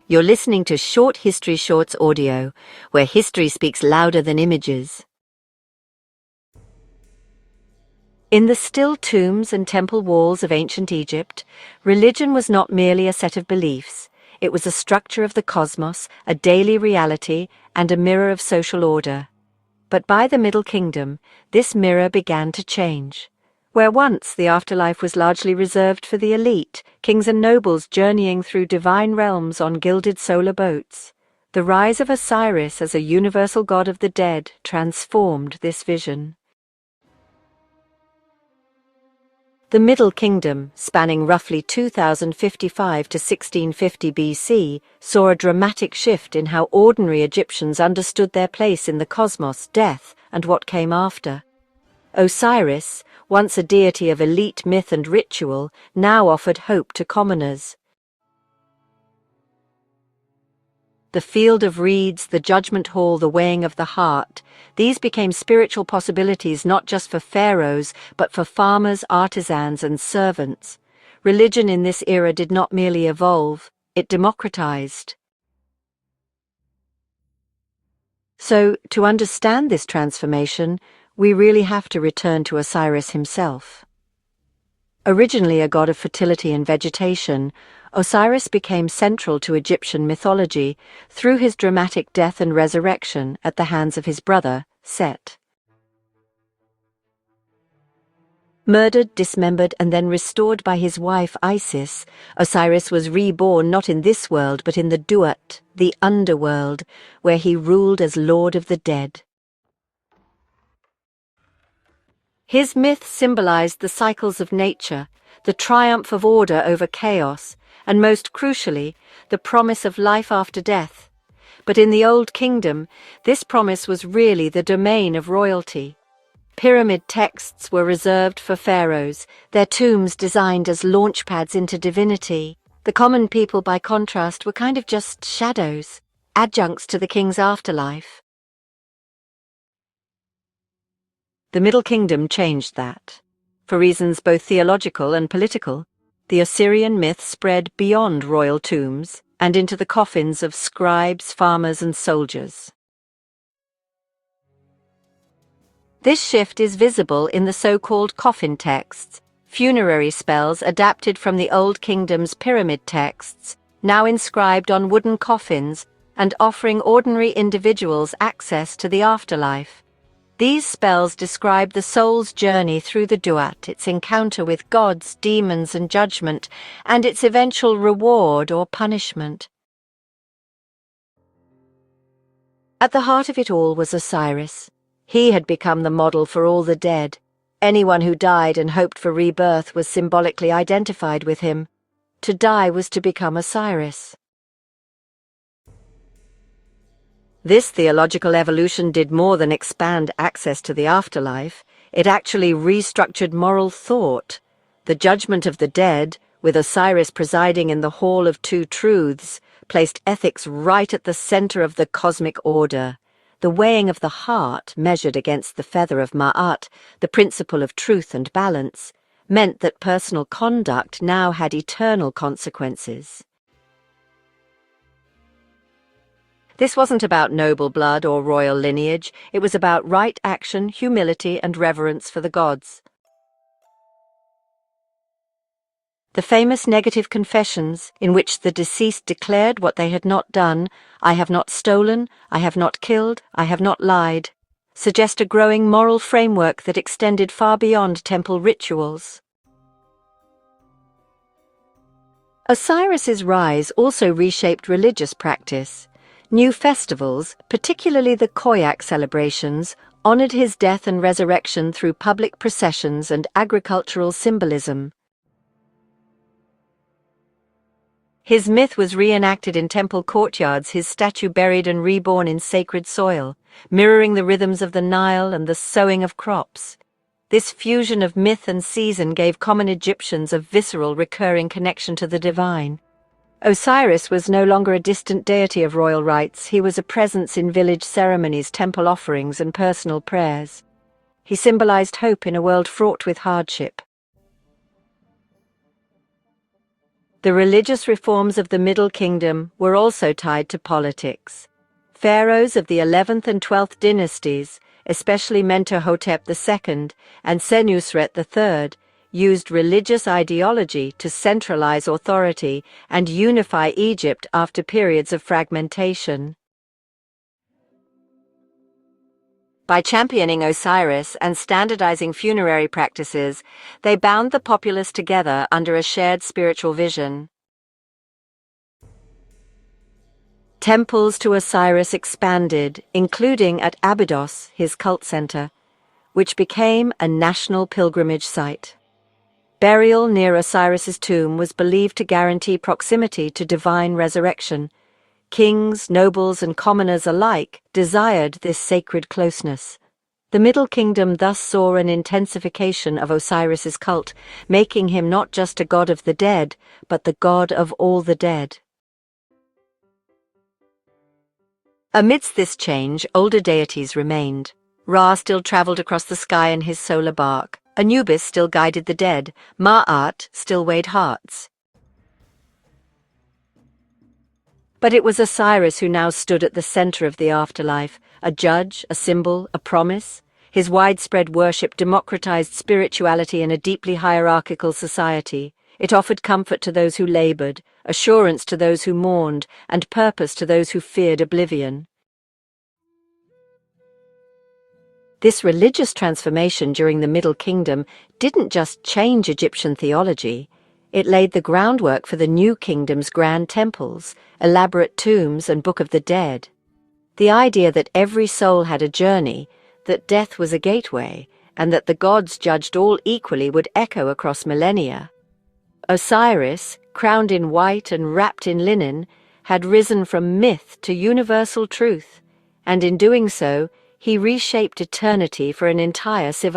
You're listening to Short History Shorts audio, where history speaks louder than images. In the still tombs and temple walls of ancient Egypt, religion was not merely a set of beliefs. It was a structure of the cosmos, a daily reality, and a mirror of social order. But by the Middle Kingdom, this mirror began to change. Where once the afterlife was largely reserved for the elite, kings and nobles journeying through divine realms on gilded solar boats, the rise of Osiris as a universal god of the dead transformed this vision. The Middle Kingdom, spanning roughly 2055 to 1650 BC, saw a dramatic shift in how ordinary Egyptians understood their place in the cosmos, death, and what came after. Osiris, once a deity of elite myth and ritual, now offered hope to commoners. The field of reeds, the judgment hall, the weighing of the heart, these became spiritual possibilities not just for pharaohs, but for farmers, artisans, and servants. Religion in this era did not merely evolve, it democratized. So, to understand this transformation, we really have to return to Osiris himself. Originally a god of fertility and vegetation, Osiris became central to Egyptian mythology through his dramatic death and resurrection at the hands of his brother, Set. Murdered, dismembered, and then restored by his wife Isis, Osiris was reborn not in this world but in the Duat, the underworld, where he ruled as Lord of the Dead. His myth symbolized the cycles of nature, the triumph of order over chaos, and most crucially, the promise of life after death. But in the Old Kingdom, this promise was really the domain of royalty. Pyramid texts were reserved for pharaohs, their tombs designed as launchpads into divinity. The common people, by contrast, were kind of just shadows, adjuncts to the king's afterlife. The Middle Kingdom changed that. For reasons both theological and political, the Osirian myth spread beyond royal tombs and into the coffins of scribes, farmers, and soldiers. This shift is visible in the so-called coffin texts, funerary spells adapted from the Old Kingdom's pyramid texts, now inscribed on wooden coffins and offering ordinary individuals access to the afterlife. These spells describe the soul's journey through the Duat, its encounter with gods, demons, and judgment, and its eventual reward or punishment. At the heart of it all was Osiris. He had become the model for all the dead. Anyone who died and hoped for rebirth was symbolically identified with him. To die was to become Osiris. This theological evolution did more than expand access to the afterlife. It actually restructured moral thought. The judgment of the dead, with Osiris presiding in the Hall of Two Truths, placed ethics right at the center of the cosmic order. The weighing of the heart, measured against the feather of Ma'at, the principle of truth and balance, meant that personal conduct now had eternal consequences. This wasn't about noble blood or royal lineage, it was about right action, humility, and reverence for the gods. The famous negative confessions, in which the deceased declared what they had not done, "I have not stolen, I have not killed, I have not lied," suggest a growing moral framework that extended far beyond temple rituals. Osiris's rise also reshaped religious practice. New festivals, particularly the Koyak celebrations, honored his death and resurrection through public processions and agricultural symbolism. His myth was reenacted in temple courtyards, his statue buried and reborn in sacred soil, mirroring the rhythms of the Nile and the sowing of crops. This fusion of myth and season gave common Egyptians a visceral, recurring connection to the divine. Osiris was no longer a distant deity of royal rites, he was a presence in village ceremonies, temple offerings, and personal prayers. He symbolized hope in a world fraught with hardship. The religious reforms of the Middle Kingdom were also tied to politics. Pharaohs of the 11th and 12th dynasties, especially Mentuhotep II and Senusret III, used religious ideology to centralize authority and unify Egypt after periods of fragmentation. By championing Osiris and standardizing funerary practices, they bound the populace together under a shared spiritual vision. Temples to Osiris expanded, including at Abydos, his cult center, which became a national pilgrimage site. Burial near Osiris's tomb was believed to guarantee proximity to divine resurrection. Kings, nobles, and commoners alike desired this sacred closeness. The Middle Kingdom thus saw an intensification of Osiris's cult, making him not just a god of the dead, but the god of all the dead. Amidst this change, older deities remained. Ra still traveled across the sky in his solar bark. Anubis still guided the dead. Ma'at still weighed hearts. But it was Osiris who now stood at the center of the afterlife, a judge, a symbol, a promise. His widespread worship democratized spirituality in a deeply hierarchical society. It offered comfort to those who labored, assurance to those who mourned, and purpose to those who feared oblivion. This religious transformation during the Middle Kingdom didn't just change Egyptian theology. It laid the groundwork for the New Kingdom's grand temples, elaborate tombs, and Book of the Dead. The idea that every soul had a journey, that death was a gateway, and that the gods judged all equally would echo across millennia. Osiris, crowned in white and wrapped in linen, had risen from myth to universal truth, and in doing so, he reshaped eternity for an entire civilization.